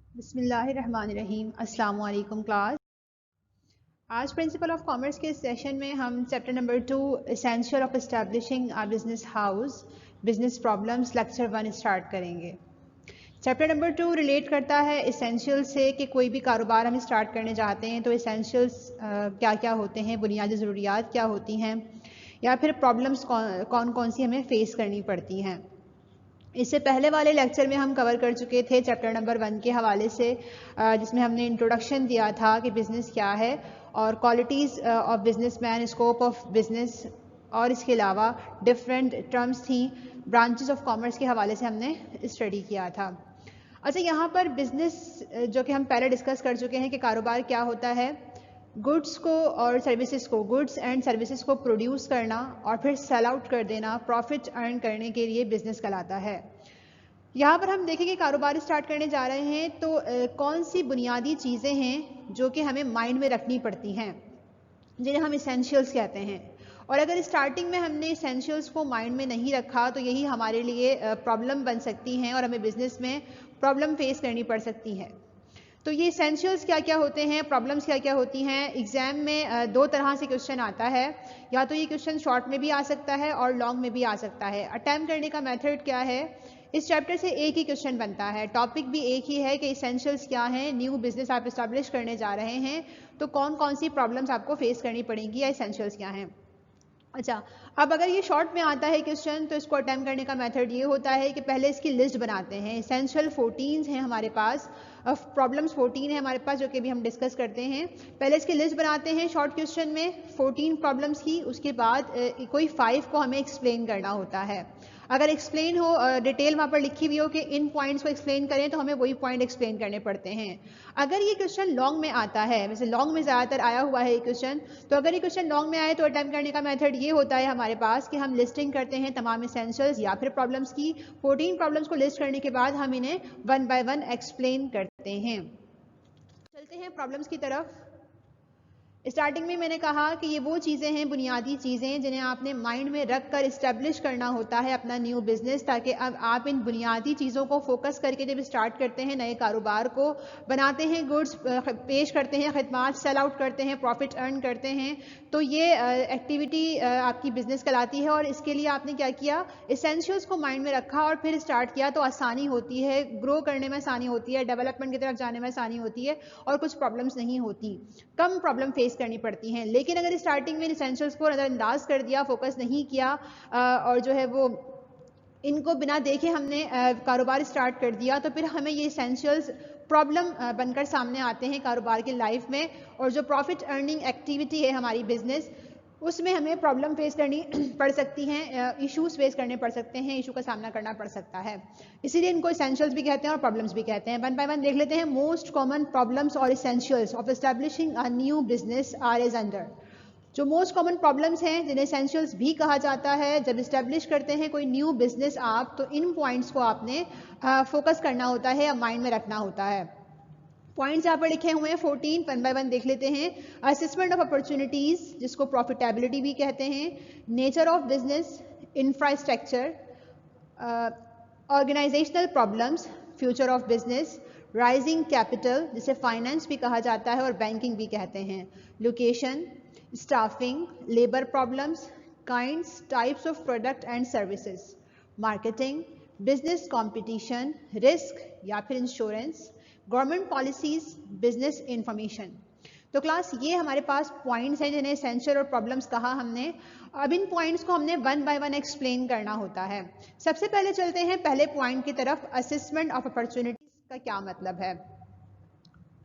बिस्मिल्लाहिर्रहमानिर्रहीम। अस्सलाम वालेकुम क्लास। आज प्रिंसिपल ऑफ कॉमर्स के सेशन में हम chapter number 2 essential of establishing a business house business problems lecture 1 start करेंगे। चैप्टर नंबर 2 रिलेट करता है एसेंशियल से कि कोई भी कारोबार हम स्टार्ट करने चाहते हैं तो एसेंशियल्स क्या क्या होते हैं, बुनियादी ज़रूरियात क्या होती हैं, या फिर प्रॉब्लम्स कौन कौन सी हमें फेस करनी पड़ती हैं। इससे पहले वाले लेक्चर में हम कवर कर चुके थे चैप्टर नंबर 1 के हवाले से, जिसमें हमने इंट्रोडक्शन दिया था कि बिज़नेस क्या है और qualities of businessman, scope of business, और इसके अलावा डिफरेंट टर्म्स थी ब्रांचेस ऑफ कॉमर्स के हवाले से हमने स्टडी किया था। अच्छा, यहाँ पर बिज़नेस जो कि हम पहले डिस्कस कर चुके हैं कि कारोबार क्या होता है, गुड्स को और सर्विसेज को, गुड्स एंड सर्विसेज को प्रोड्यूस करना और फिर सेल आउट कर देना, प्रॉफिट अर्न करने के लिए बिजनेस कहलाता है। यहाँ पर हम देखें कि कारोबार स्टार्ट करने जा रहे हैं तो कौन सी बुनियादी चीज़ें हैं जो कि हमें माइंड में रखनी पड़ती हैं, जिन्हें हम इसेंशियल्स कहते हैं। और अगर स्टार्टिंग में हमने इसेंशियल्स को माइंड में नहीं रखा तो यही हमारे लिए प्रॉब्लम बन सकती हैं और हमें बिजनेस में प्रॉब्लम फेस करनी पड़ सकती है। तो ये एसेंशियल्स क्या क्या होते हैं, प्रॉब्लम्स क्या क्या होती हैं। एग्जाम में दो तरह से क्वेश्चन आता है, या तो ये क्वेश्चन शॉर्ट में भी आ सकता है और लॉन्ग में भी आ सकता है। अटेम्प्ट करने का मेथड क्या है, इस चैप्टर से एक ही क्वेश्चन बनता है, टॉपिक भी एक ही है कि एसेंशियल्स क्या हैं, न्यू बिजनेस आप इस्टेब्लिश करने जा रहे हैं तो कौन कौन सी प्रॉब्लम्स आपको फेस करनी पड़ेंगी या एसेंशियल्स क्या हैं। अच्छा, अब अगर ये शॉर्ट में आता है क्वेश्चन तो इसको अटेम्प्ट करने का मेथड ये होता है कि पहले इसकी लिस्ट बनाते हैं। एसेंशियल 14 हैं हमारे पास, प्रॉब्लम्स 14 है हमारे पास जो कि भी हम डिस्कस करते हैं। पहले इसकी लिस्ट बनाते हैं शॉर्ट क्वेश्चन में 14 प्रॉब्लम्स की, उसके बाद कोई 5 को हमें एक्सप्लेन करना होता है। अगर एक्सप्लेन हो, डिटेल वहाँ पर लिखी हुई हो कि इन पॉइंट्स को एक्सप्लेन करें, तो हमें वही पॉइंट एक्सप्लेन करने पड़ते हैं। अगर ये क्वेश्चन लॉन्ग में आता है, वैसे लॉन्ग में ज़्यादातर आया हुआ है ये क्वेश्चन, तो अगर ये क्वेश्चन लॉन्ग में आए तो अटेम्प्ट करने का मेथड ये होता है हमारे पास कि हम लिस्टिंग करते हैं तमाम एसेंशियल्स या फिर प्रॉब्लम्स की। 14 प्रॉब्लम्स को लिस्ट करने के बाद हम इन्हें 1 बाय 1 एक्सप्लेन करते हैं। चलते हैं प्रॉब्लम्स की तरफ। स्टार्टिंग में मैंने कहा कि ये वो चीज़ें हैं, बुनियादी चीज़ें, जिन्हें आपने माइंड में रख कर इस्टेब्लिश करना होता है अपना न्यू बिजनेस, ताकि अब आप इन बुनियादी चीज़ों को फोकस करके जब स्टार्ट करते हैं, नए कारोबार को बनाते हैं, गुड्स पेश करते हैं, खदमात सेल आउट करते हैं, प्रॉफिट अर्न करते हैं, तो ये एक्टिविटी आपकी बिजनेस कहलाती है। और इसके लिए आपने क्या किया, एसेंशियल्स को माइंड में रखा और फिर स्टार्ट किया, तो आसानी होती है, ग्रो करने में आसानी होती है, डेवलपमेंट की तरफ जाने में आसानी होती है और कुछ प्रॉब्लम्स नहीं होती, कम प्रॉब्लम फेस करनी पड़ती हैं। लेकिन अगर स्टार्टिंग में एसेंशियल्स को नज़रअंदाज कर दिया, फोकस नहीं किया और जो है वो इनको बिना देखे हमने कारोबार स्टार्ट कर दिया, तो फिर हमें ये एसेंशियल्स प्रॉब्लम बनकर सामने आते हैं कारोबार की लाइफ में। और जो प्रॉफिट अर्निंग एक्टिविटी है हमारी बिजनेस, उसमें हमें प्रॉब्लम फेस करनी पड़ सकती हैं, इश्यूज फेस करने पड़ सकते हैं, इशू का सामना करना पड़ सकता है। इसीलिए इनको एसेंशियल्स भी कहते हैं और प्रॉब्लम्स भी कहते हैं। 1 बाय 1 देख लेते हैं। मोस्ट कॉमन प्रॉब्लम्स और essentials of establishing a new business are as under. जो मोस्ट कॉमन प्रॉब्लम्स हैं, जिन्हें एसेंशियल्स भी कहा जाता है, जब इस्टेब्लिश करते हैं कोई न्यू बिजनेस आप, तो इन पॉइंट्स को आपने फोकस करना होता है या माइंड में रखना होता है। पॉइंट्स यहाँ पर लिखे हुए हैं 14, 1 बाय 1 देख लेते हैं। असेसमेंट ऑफ अपॉर्चुनिटीज, जिसको प्रॉफिटेबिलिटी भी कहते हैं, nature of business, infrastructure, organisational problems, future of business, rising capital, जिसे फाइनेंस भी कहा जाता है और बैंकिंग भी कहते हैं, location, staffing, labour problems, kinds types of product and services, marketing, business competition, risk या फिर insurance, government policies, business information. तो क्लास ये हमारे पास पॉइंट्स हैं जिन्हें एसेंशियल और प्रॉब्लम्स कहा हमने। अब इन पॉइंट्स को हमने 1 बाय 1 एक्सप्लेन करना होता है। सबसे पहले चलते हैं पहले पॉइंट की तरफ, असेसमेंट ऑफ अपॉर्चुनिटीज का क्या मतलब है।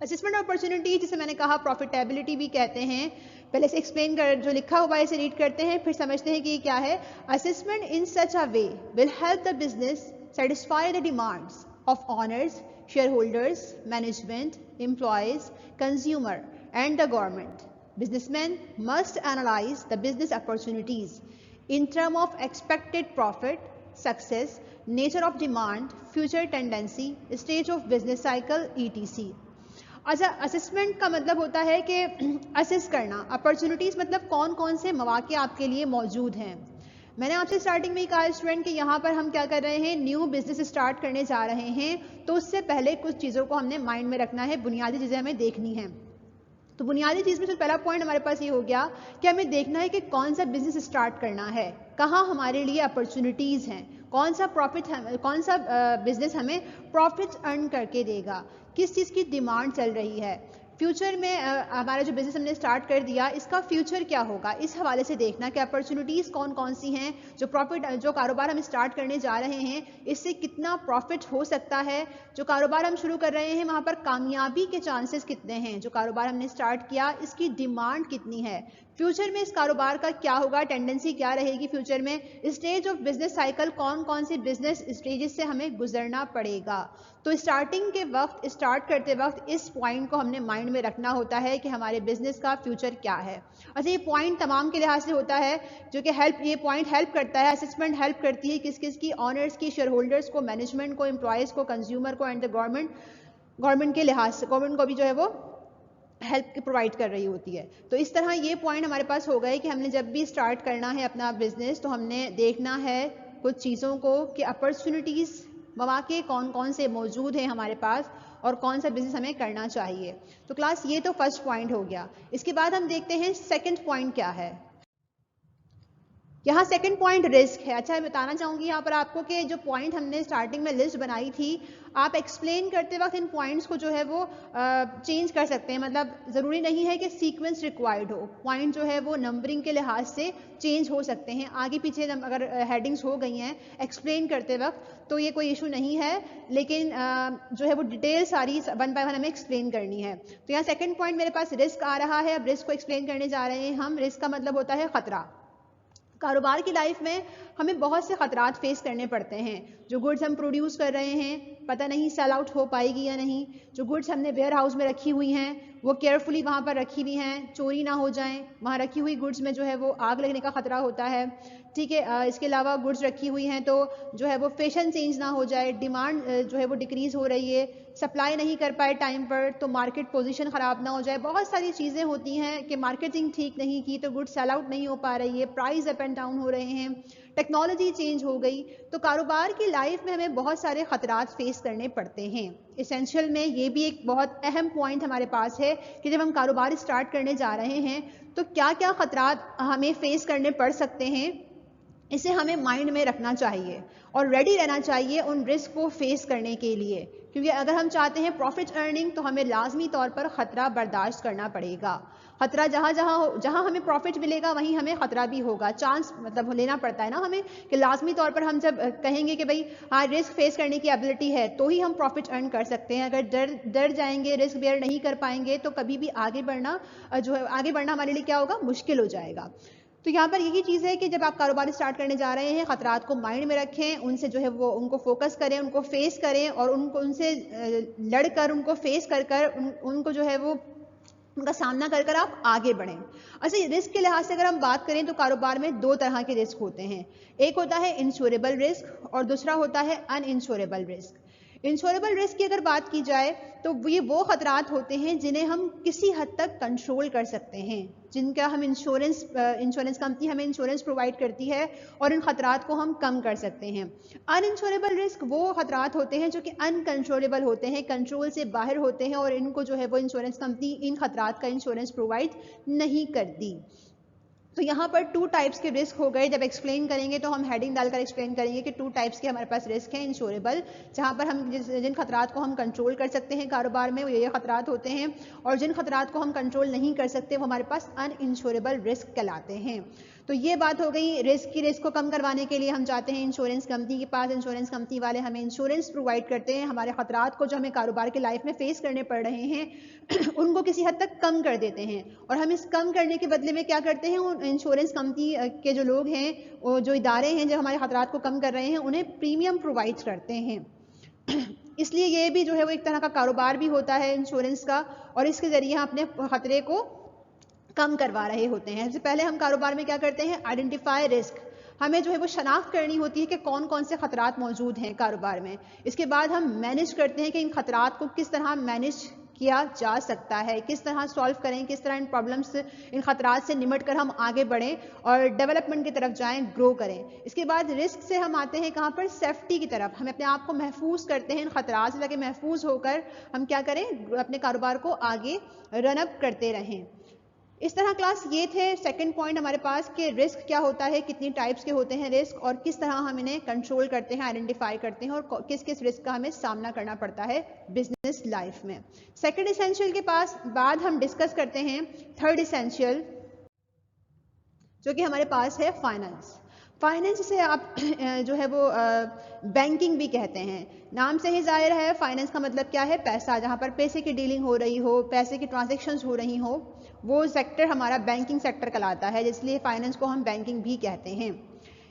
असेसमेंट ऑफ अपॉर्चुनिटी, जिसे मैंने कहा प्रॉफिटेबिलिटी भी कहते हैं, पहले से एक्सप्लेन कर, जो लिखा हुआ है इसे रीड करते हैं फिर समझते हैं कि ये क्या है। Assessment in such a way will help the business satisfy the demands of honours, shareholders, management, employees, consumer, and the government. Businessmen must analyze the business opportunities in terms of expected profit, success, nature of demand, future tendency, stage of business cycle, etc. अच्छा, assessment का मतलब होता है कि assess करना, opportunities मतलब कौन कौन से मौके आपके लिए मौजूद हैं। मैंने आपसे स्टार्टिंग में ही कहा स्टूडेंट कि यहाँ पर हम क्या कर रहे हैं, न्यू बिजनेस स्टार्ट करने जा रहे हैं, तो उससे पहले कुछ चीज़ों को हमने माइंड में रखना है, बुनियादी चीज़ें हमें देखनी है। तो बुनियादी चीज़ में से पहला पॉइंट हमारे पास ये हो गया कि हमें देखना है कि कौन सा बिजनेस स्टार्ट करना है, कहाँ हमारे लिए अपॉर्चुनिटीज़ हैं, कौन सा बिजनेस हमें प्रॉफिट अर्न करके देगा, किस चीज़ की डिमांड चल रही है फ्यूचर में। हमारा जो बिजनेस हमने स्टार्ट कर दिया इसका फ्यूचर क्या होगा, इस हवाले से देखना कि अपॉर्चुनिटीज़ कौन कौन सी हैं, जो कारोबार हम स्टार्ट करने जा रहे हैं इससे कितना प्रॉफिट हो सकता है, जो कारोबार हम शुरू कर रहे हैं वहाँ पर कामयाबी के चांसेस कितने हैं, जो कारोबार हमने स्टार्ट किया इसकी डिमांड कितनी है, फ्यूचर में इस कारोबार का क्या होगा, टेंडेंसी क्या रहेगी फ्यूचर में, स्टेज ऑफ बिजनेस साइकिल कौन कौन सी बिजनेस स्टेजेस से हमें गुजरना पड़ेगा। तो स्टार्टिंग के वक्त, स्टार्ट करते वक्त इस पॉइंट को हमने माइंड में रखना होता है कि हमारे बिजनेस का फ्यूचर क्या है। अच्छा, ये पॉइंट तमाम के लिहाज से होता है जो कि ये पॉइंट हेल्प करता है, असेसमेंट हेल्प करती है किस किस की, ऑनर्स की, शेयर होल्डर्स को, मैनेजमेंट को, एम्प्लॉयज़ को, कंज्यूमर को एंड द गवर्नमेंट के लिहाज से, गवर्नमेंट को भी जो है वो हेल्प प्रोवाइड कर रही होती है। तो इस तरह ये पॉइंट हमारे पास हो गए कि हमने जब भी स्टार्ट करना है अपना बिजनेस तो हमने देखना है कुछ चीज़ों को कि अपॉर्चुनिटीज़ मौके कौन कौन से मौजूद हैं हमारे पास और कौन सा बिजनेस हमें करना चाहिए। तो क्लास ये तो फर्स्ट पॉइंट हो गया। इसके बाद हम देखते हैं सेकंड पॉइंट क्या है। यहाँ सेकंड पॉइंट रिस्क है। अच्छा, मैं बताना चाहूँगी यहाँ पर आपको कि जो पॉइंट हमने स्टार्टिंग में लिस्ट बनाई थी, आप एक्सप्लेन करते वक्त इन पॉइंट्स को जो है वो चेंज कर सकते हैं, मतलब ज़रूरी नहीं है कि सीक्वेंस रिक्वायर्ड हो, पॉइंट जो है वो नंबरिंग के लिहाज से चेंज हो सकते हैं, आगे पीछे अगर हेडिंग्स हो गई हैं एक्सप्लेन करते वक्त तो ये कोई इशू नहीं है, लेकिन जो है वो डिटेल सारी वन बाय वन हमें एक्सप्लेन करनी है। तो यहाँ सेकेंड पॉइंट मेरे पास रिस्क आ रहा है। अब रिस्क को एक्सप्लेन करने जा रहे हैं हम। रिस्क का मतलब होता है खतरा। कारोबार की लाइफ में हमें बहुत से खतरात फेस करने पड़ते हैं। जो गुड्स हम प्रोड्यूस कर रहे हैं पता नहीं सेल आउट हो पाएगी या नहीं, जो गुड्स हमने वेयर हाउस में रखी हुई हैं वो केयरफुली वहाँ पर रखी हुई हैं, चोरी ना हो जाएं, वहाँ रखी हुई गुड्स में जो है वो आग लगने का खतरा होता है। ठीक है, इसके अलावा गुड्स रखी हुई हैं तो जो है वो फैशन चेंज ना हो जाए, डिमांड जो है वो डिक्रीज हो रही है, सप्लाई नहीं कर पाए टाइम पर तो मार्केट पोजीशन ख़राब ना हो जाए, बहुत सारी चीज़ें होती हैं कि मार्केटिंग ठीक नहीं की तो गुड्स सेल आउट नहीं हो पा रही है, प्राइस अप एंड डाउन हो रहे हैं, टेक्नोलॉजी चेंज हो गई। तो कारोबार की लाइफ में हमें बहुत सारे खतरात फेस करने पड़ते हैं। इसेंशियल में ये भी एक बहुत अहम पॉइंट हमारे पास है कि जब हम कारोबार स्टार्ट करने जा रहे हैं तो क्या क्या खतरात हमें फेस करने पड़ सकते हैं, इसे हमें माइंड में रखना चाहिए और रेडी रहना चाहिए उन रिस्क को फेस करने के लिए, क्योंकि अगर हम चाहते हैं प्रॉफिट अर्निंग तो हमें लाजमी तौर पर खतरा बर्दाश्त करना पड़ेगा। खतरा जहाँ हमें प्रॉफिट मिलेगा वहीं हमें खतरा भी होगा, चांस मतलब लेना पड़ता है ना हमें कि लाजमी तौर पर हम जब कहेंगे कि भाई हाँ रिस्क फेस करने की एबिलिटी है तो ही हम प्रॉफिट अर्न कर सकते हैं। अगर डर जाएंगे, रिस्क बेयर नहीं कर पाएंगे तो कभी भी आगे बढ़ना हमारे लिए क्या होगा, मुश्किल हो जाएगा। तो यहाँ पर यही चीज़ है कि जब आप कारोबार स्टार्ट करने जा रहे हैं खतरात को माइंड में रखें, उनसे जो है वो उनको फोकस करें, उनको फेस करें और उनसे लड़कर उनको फेस कर उनको जो है वो उनका सामना कर आप आगे बढ़ें। अच्छा, रिस्क के लिहाज से अगर हम बात करें तो कारोबार में दो तरह के रिस्क होते हैं, एक होता है इंश्योरेबल रिस्क और दूसरा होता है अनइंश्योरेबल रिस्क। इंश्योरेबल रिस्क की अगर बात की जाए तो ये वो खतरात होते हैं जिन्हें हम किसी हद तक कंट्रोल कर सकते हैं, जिनका हम इंश्योरेंस कंपनी हमें इंश्योरेंस प्रोवाइड करती है और इन खतरात को हम कम कर सकते हैं। अनइंश्योरेबल रिस्क वो खतरात होते हैं जो कि अनकंट्रोलेबल होते हैं, कंट्रोल से बाहर होते हैं और इनको जो है वो इंश्योरेंस कंपनी इन खतरात का इंश्योरेंस प्रोवाइड नहीं करती। तो यहाँ पर टू टाइप्स के रिस्क हो गए। जब एक्सप्लेन करेंगे तो हम हेडिंग डालकर एक्सप्लेन करेंगे कि टू टाइप्स के हमारे पास रिस्क हैं। इंश्योरेबल, जहाँ पर हम जिन खतरात को हम कंट्रोल कर सकते हैं कारोबार में वो ये खतरात होते हैं, और जिन खतरात को हम कंट्रोल नहीं कर सकते वो हमारे पास अनइंश्योरेबल रिस्क कहलाते हैं। तो ये बात हो गई रिस्क की। रिस्क को कम करवाने के लिए हम जाते हैं इंश्योरेंस कंपनी के पास, इंश्योरेंस कंपनी वाले हमें इंश्योरेंस प्रोवाइड करते हैं, हमारे खतरात को जो हमें कारोबार की लाइफ में फेस करने पड़ रहे हैं उनको किसी हद तक कम कर देते हैं, और हम इस कम करने के बदले में क्या करते हैं, उन इंश्योरेंस कंपनी के जो लोग हैं, जो इदारे हैं जो हमारे खतरात को कम कर रहे हैं, उन्हें प्रीमियम प्रोवाइड करते हैं। इसलिए ये भी जो है वो एक तरह का कारोबार भी होता है इंश्योरेंस का, और इसके जरिए हम अपने खतरे को कम करवा रहे होते हैं। सबसे पहले हम कारोबार में क्या करते हैं, आइडेंटिफाई रिस्क, हमें जो है वो शनाख्त करनी होती है कि कौन कौन से खतरात मौजूद हैं कारोबार में। इसके बाद हम मैनेज करते हैं कि इन खतरात को किस तरह मैनेज किया जा सकता है, किस तरह सॉल्व करें, किस तरह इन प्रॉब्लम्स, इन खतरात से निमट कर हम आगे बढ़ें और डेवलपमेंट की तरफ जाएं, ग्रो करें। इसके बाद रिस्क से हम आते हैं कहाँ पर, सेफ्टी की तरफ। हम अपने आप को महफूज करते हैं इन खतरात से, ताकि महफूज होकर हम क्या करें, अपने कारोबार को आगे रन अप करते रहें। इस तरह क्लास ये थे सेकंड पॉइंट हमारे पास कि रिस्क क्या होता है, कितनी टाइप्स के होते हैं रिस्क, और किस तरह हम इन्हें कंट्रोल करते हैं, आइडेंटिफाई करते हैं, और किस किस रिस्क का हमें सामना करना पड़ता है बिजनेस लाइफ में। सेकंड इसेंशियल के पास बाद हम डिस्कस करते हैं थर्ड इसेंशियल, जो कि हमारे पास है फाइनेंस। फाइनेंस से आप जो है वो बैंकिंग भी कहते हैं, नाम से ही जाहिर है फाइनेंस का मतलब क्या है, पैसा। जहां पर पैसे की डीलिंग हो रही हो, पैसे की ट्रांजैक्शंस हो रही हो, वो सेक्टर हमारा बैंकिंग सेक्टर कहलाता है, इसलिए फाइनेंस को हम बैंकिंग भी कहते हैं।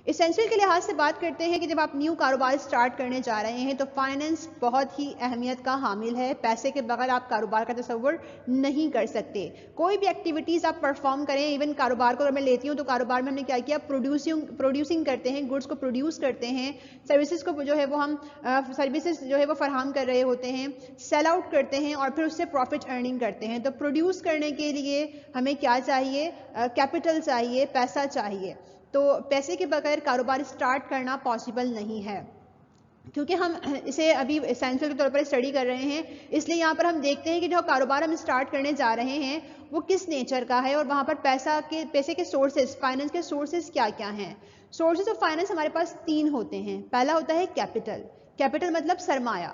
इसेंशियल के लिहाज से बात करते हैं कि जब आप न्यू कारोबार स्टार्ट करने जा रहे हैं तो फाइनेंस बहुत ही अहमियत का हामिल है। पैसे के बगैर आप कारोबार का तस्वुर नहीं कर सकते। कोई भी एक्टिविटीज़ आप परफॉर्म करें, इवन कारोबार को अगर मैं लेती हूँ तो कारोबार में हमने क्या किया, प्रोड्यूसिंग करते हैं, गुड्स को प्रोड्यूस करते हैं, सर्विसेज को जो है वो हम सर्विसेज जो है वो फराहम कर रहे होते हैं, सेल आउट करते हैं और फिर उससे प्रॉफिट अर्निंग करते हैं। तो प्रोड्यूस करने के लिए हमें क्या चाहिए, कैपिटल चाहिए, पैसा चाहिए। तो पैसे के बगैर कारोबार स्टार्ट करना पॉसिबल नहीं है। क्योंकि हम इसे अभी एसेंशियल के तौर पर स्टडी कर रहे हैं, इसलिए यहाँ पर हम देखते हैं कि जो कारोबार हम स्टार्ट करने जा रहे हैं वो किस नेचर का है और वहाँ पर पैसे के सोर्सेज, फाइनेंस के सोर्सेज क्या क्या हैं। सोर्सेज ऑफ फाइनेंस हमारे पास 3 होते हैं। पहला होता है कैपिटल। कैपिटल मतलब सरमाया।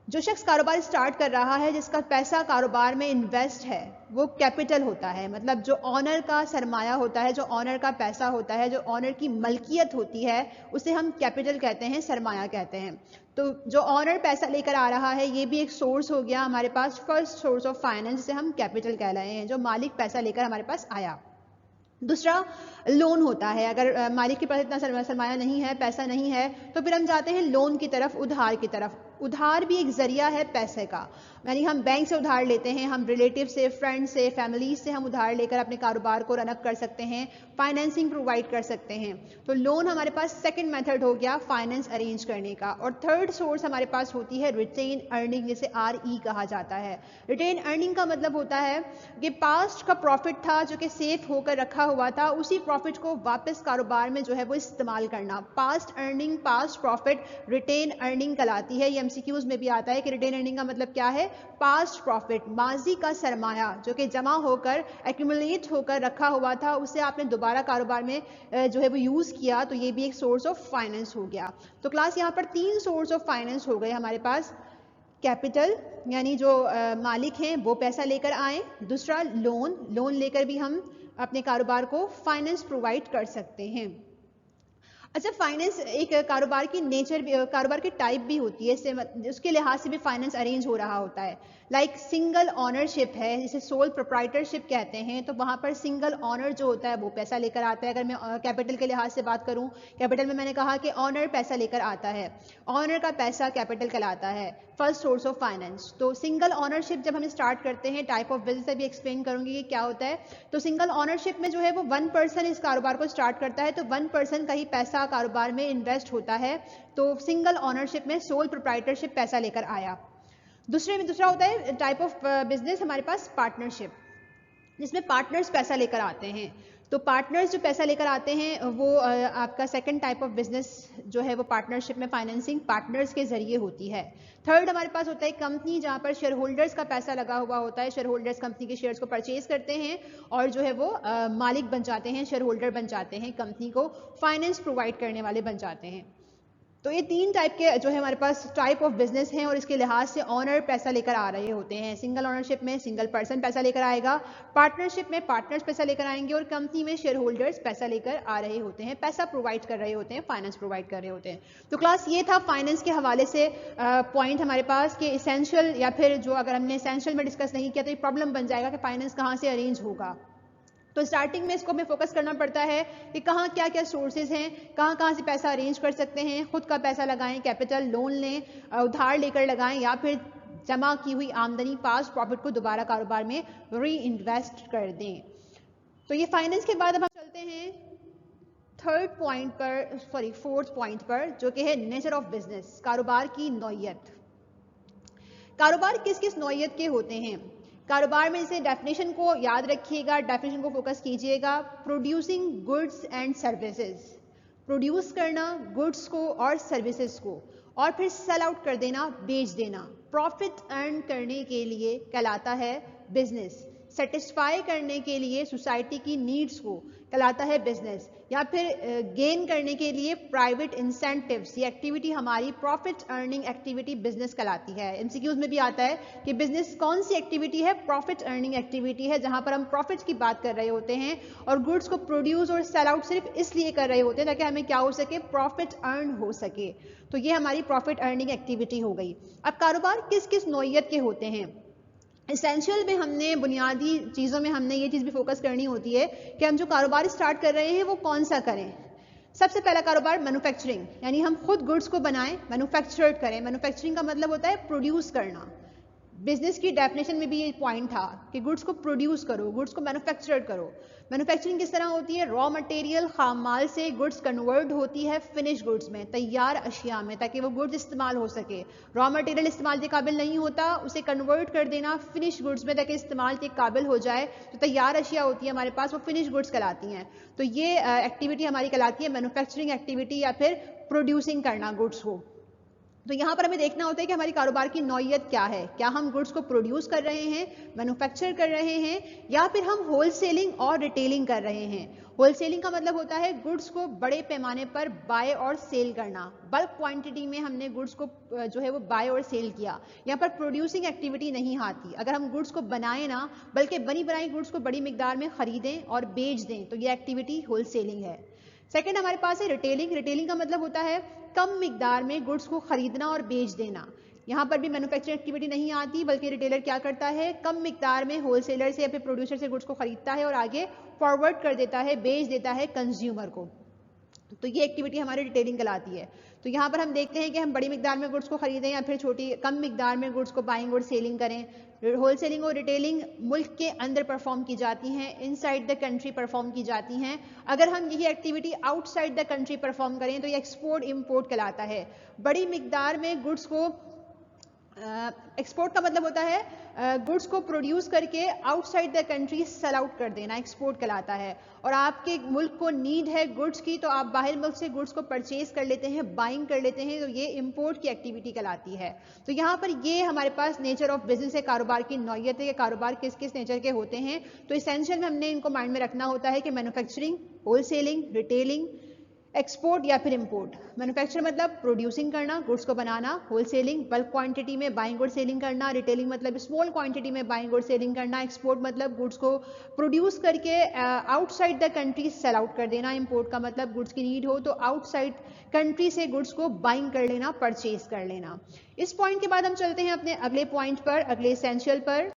जो शख्स कारोबार स्टार्ट कर रहा है, जिसका पैसा कारोबार में इन्वेस्ट है, वो कैपिटल होता है। मतलब जो ऑनर का सरमाया होता है, जो ऑनर का पैसा होता है, जो ऑनर की मलकियत होती है, उसे हम कैपिटल कहते हैं, सरमाया कहते हैं। तो जो ऑनर पैसा लेकर आ रहा है, ये भी एक सोर्स हो गया हमारे पास, फर्स्ट सोर्स ऑफ फाइनेंस, जिसे हम कैपिटल कह रहे हैं, जो मालिक पैसा लेकर हमारे पास आया। दूसरा लोन होता है। अगर मालिक के पास इतना सरमाया नहीं है, पैसा नहीं है, तो फिर हम जाते हैं लोन की तरफ, उधार की तरफ। उधार भी एक जरिया है पैसे का, यानी हम बैंक से उधार लेते हैं, हम रिलेटिव से, फ्रेंड से, फैमिली से हम उधार लेकर अपने कारोबार को रन अप कर सकते हैं, फाइनेंसिंग प्रोवाइड कर सकते हैं। तो लोन हमारे पास सेकंड मेथड हो गया फाइनेंस अरेंज करने का। और थर्ड सोर्स हमारे पास होती है रिटेन अर्निंग, जिसे RE कहा जाता है। रिटेन अर्निंग का मतलब होता है कि पास्ट का प्रॉफिट था जो कि सेफ होकर रखा हुआ था, उसी प्रॉफिट को वापस कारोबार में जो है वो इस्तेमाल करना। Past earning, past profit retain earning कहलाती है। ये MCQs में भी आता है कि रिटेन अर्निंग का मतलब क्या है, पास्ट प्रॉफिट, माजी का सरमाया जो कि जमा होकर एक्यूमुलेट होकर रखा हुआ था, उसे आपने दोबारा कारोबार में जो है वो यूज किया, तो ये भी एक सोर्स ऑफ फाइनेंस हो गया। तो क्लास यहाँ पर 3 सोर्स ऑफ फाइनेंस हो गए हमारे पास। कैपिटल यानी जो मालिक हैं वो पैसा लेकर आए। दूसरा लोन लेकर भी हम अपने कारोबार को फाइनेंस प्रोवाइड कर सकते हैं। अच्छा, फाइनेंस एक कारोबार की नेचर भी, कारोबार की टाइप भी होती है, उसके लिहाज से भी फाइनेंस अरेंज हो रहा होता है। लाइक सिंगल ऑनरशिप है, जिसे सोल प्रोप्राइटरशिप कहते हैं, तो वहाँ पर सिंगल ऑनर जो होता है वो पैसा लेकर आता है। अगर मैं कैपिटल के लिहाज से बात करूँ, कैपिटल में मैंने कहा कि ऑनर पैसा लेकर आता है, ऑनर का पैसा कैपिटल कहलाता है, फर्स्ट सोर्स ऑफ फाइनेंस। तो सिंगल ऑनरशिप जब हम स्टार्ट करते हैं, टाइप ऑफ बिजनेस अभी एक्सप्लेन करूंगी कि क्या होता है। तो सिंगल ऑनरशिप में जो है वो 1 पर्सन इस कारोबार को स्टार्ट करता है, तो 1 पर्सन का ही पैसा कारोबार में इन्वेस्ट होता है। तो सिंगल ऑनरशिप में सोल प्रोप्राइटरशिप पैसा लेकर आया। दूसरा होता है टाइप ऑफ बिजनेस हमारे पास पार्टनरशिप, जिसमें पार्टनर्स पैसा लेकर आते हैं। तो पार्टनर्स जो पैसा लेकर आते हैं वो आपका सेकंड टाइप ऑफ बिजनेस जो है वो पार्टनरशिप में फाइनेंसिंग पार्टनर्स के जरिए होती है। थर्ड हमारे पास होता है कंपनी, जहां पर शेयर होल्डर्स का पैसा लगा हुआ होता है। शेयर होल्डर्स कंपनी के शेयर्स को परचेज करते हैं और जो है वो मालिक बन जाते हैं, शेयर होल्डर बन जाते हैं, कंपनी को फाइनेंस प्रोवाइड करने वाले बन जाते हैं। तो ये 3 टाइप के जो है हमारे पास टाइप ऑफ बिजनेस हैं और इसके लिहाज से ऑनर पैसा लेकर आ रहे होते हैं। सिंगल ऑनरशिप में सिंगल पर्सन पैसा लेकर आएगा, पार्टनरशिप में पार्टनर्स पैसा लेकर आएंगे और कंपनी में शेयर होल्डर्स पैसा लेकर आ रहे होते हैं, पैसा प्रोवाइड कर रहे होते हैं, फाइनेंस प्रोवाइड कर रहे होते हैं। तो क्लास ये था फाइनेंस के हवाले से पॉइंट हमारे पास कि इसेंशियल, या फिर जो अगर हमने इसेंशियल में डिस्कस नहीं किया तो ये प्रॉब्लम बन जाएगा कि फाइनेंस कहाँ से अरेंज होगा। तो स्टार्टिंग में इसको हमें फोकस करना पड़ता है कि कहाँ क्या क्या सोर्सेज हैं, कहाँ कहाँ से पैसा अरेंज कर सकते हैं। खुद का पैसा लगाएं, कैपिटल, लोन लें, उधार लेकर लगाएं, या फिर जमा की हुई आमदनी, पास्ट प्रॉफिट को दोबारा कारोबार में री इन्वेस्ट कर दें। तो ये फाइनेंस के बाद अब हम चलते हैं फोर्थ पॉइंट पर, जो कि है नेचर ऑफ बिजनेस, कारोबार की नौयत। कारोबार किस किस नौइयत के होते हैं? कारोबार में से डेफिनेशन को याद रखिएगा, डेफिनेशन को फोकस कीजिएगा। Producing goods and services, produce करना गुड्स को और सर्विसेज को, और फिर सेल आउट कर देना, बेच देना, प्रॉफिट अर्न करने के लिए कहलाता है बिजनेस। सेटिस्फाई करने के लिए सोसाइटी की नीड्स को कहलाता है बिजनेस, या फिर गेन करने के लिए प्राइवेट इंसेंटिव्स, ये एक्टिविटी हमारी प्रॉफिट अर्निंग एक्टिविटी बिजनेस कहलाती है। एमसीक्यूज में भी आता है कि बिजनेस कौन सी एक्टिविटी है? प्रॉफिट अर्निंग एक्टिविटी है, जहां पर हम प्रॉफिट की बात कर रहे होते हैं और गुड्स को प्रोड्यूस और सेल आउट सिर्फ इसलिए कर रहे होते हैं ताकि हमें क्या हो सके? प्रॉफिट अर्न हो सके। तो ये हमारी प्रॉफिट अर्निंग एक्टिविटी हो गई। अब कारोबार किस किस नौइयत के होते हैं? एसेंशियल में हमने बुनियादी चीज़ों में हमने ये चीज़ भी फोकस करनी होती है कि हम जो कारोबार स्टार्ट कर रहे हैं वो कौन सा करें। सबसे पहला कारोबार मैन्युफैक्चरिंग, यानी हम खुद गुड्स को बनाएं, मैन्युफैक्चर्ड करें। मैन्युफैक्चरिंग का मतलब होता है प्रोड्यूस करना। बिजनेस की डेफिनेशन में भी ये पॉइंट था कि गुड्स को प्रोड्यूस करो, गुड्स को मैन्युफैक्चर्ड करो। मैन्युफैक्चरिंग किस तरह होती है? रॉ मटेरियल, खाम माल से गुड्स कन्वर्ट होती है फिनिश गुड्स में, तैयार अशिया में, ताकि वो गुड्स इस्तेमाल हो सके। रॉ मटेरियल इस्तेमाल के काबिल नहीं होता, उसे कन्वर्ट कर देना फिनिश गुड्स में ताकि इस्तेमाल के काबिल हो जाए। तो तैयार अशिया होती है हमारे पास, वो फिनिश गुड्स कहलाती हैं। तो ये एक्टिविटी हमारी कहलाती है मैन्युफैक्चरिंग एक्टिविटी, या फिर प्रोड्यूसिंग करना गुड्स को। तो यहाँ पर हमें देखना होता है कि हमारी कारोबार की नौइयत क्या है। क्या हम गुड्स को प्रोड्यूस कर रहे हैं, मैन्युफैक्चर कर रहे हैं, या फिर हम होलसेलिंग और रिटेलिंग कर रहे हैं। होलसेलिंग का मतलब होता है गुड्स को बड़े पैमाने पर बाय और सेल करना। बल्क क्वांटिटी में हमने गुड्स को जो है वो बाय और सेल किया। यहाँ पर प्रोड्यूसिंग एक्टिविटी नहीं आती। अगर हम गुड्स को बनाएं ना, बल्कि बनी बनाई गुड्स को बड़ी मिकदार में खरीदें और बेच दें, तो ये एक्टिविटी होलसेलिंग है। सेकेंड हमारे पास है रिटेलिंग। रिटेलिंग का मतलब होता है कम मिकदार में गुड्स को खरीदना और बेच देना। यहाँ पर भी मैन्युफैक्चरिंग एक्टिविटी नहीं आती, बल्कि रिटेलर क्या करता है? कम मिकदार में होलसेलर से या फिर प्रोड्यूसर से गुड्स को खरीदता है और आगे फॉरवर्ड कर देता है, बेच देता है कंज्यूमर को। तो ये एक्टिविटी हमारी रिटेलिंग कहलाती है। तो यहाँ पर हम देखते हैं कि हम बड़ी मिकदार में गुड्स को खरीदें या फिर छोटी कम मिकदार में गुड्स को बाइंग और सेलिंग करें। होलसेलिंग और रिटेलिंग मुल्क के अंदर परफॉर्म की जाती हैं, इनसाइड द कंट्री परफॉर्म की जाती हैं। अगर हम यही activity outside the country perform करें तो ये एक्सपोर्ट इंपोर्ट कहलाता है। बड़ी मिकदार में गुड्स को एक्सपोर्ट का मतलब होता है गुड्स को प्रोड्यूस करके outside the country sell out कर देना, एक्सपोर्ट कहलाता है। और आपके मुल्क को नीड है गुड्स की, तो आप बाहर मुल्क से गुड्स को परचेज कर लेते हैं, बाइंग कर लेते हैं, तो ये इंपोर्ट की एक्टिविटी कहलाती है। तो यहाँ पर ये हमारे पास नेचर ऑफ बिजनेस है, कारोबार की नौइयत है, कारोबार किस किस नेचर के होते हैं। तो इसेंशियल में हमने इनको माइंड में रखना होता है कि मैन्युफैक्चरिंग, होलसेलिंग, रिटेलिंग, एक्सपोर्ट या फिर इंपोर्ट। मैन्युफैक्चर मतलब प्रोड्यूसिंग करना, गुड्स को बनाना। होलसेलिंग बल्क क्वांटिटी में बाइंग और सेलिंग करना। रिटेलिंग मतलब स्मॉल क्वांटिटी में बाइंग और सेलिंग करना। एक्सपोर्ट मतलब गुड्स को प्रोड्यूस करके outside the country sell out कर देना। इंपोर्ट का मतलब गुड्स की नीड हो तो आउटसाइड कंट्री से गुड्स को बाइंग कर लेना, परचेज कर लेना। इस पॉइंट के बाद हम चलते हैं अपने अगले पॉइंट पर, अगले एसेंशियल पर,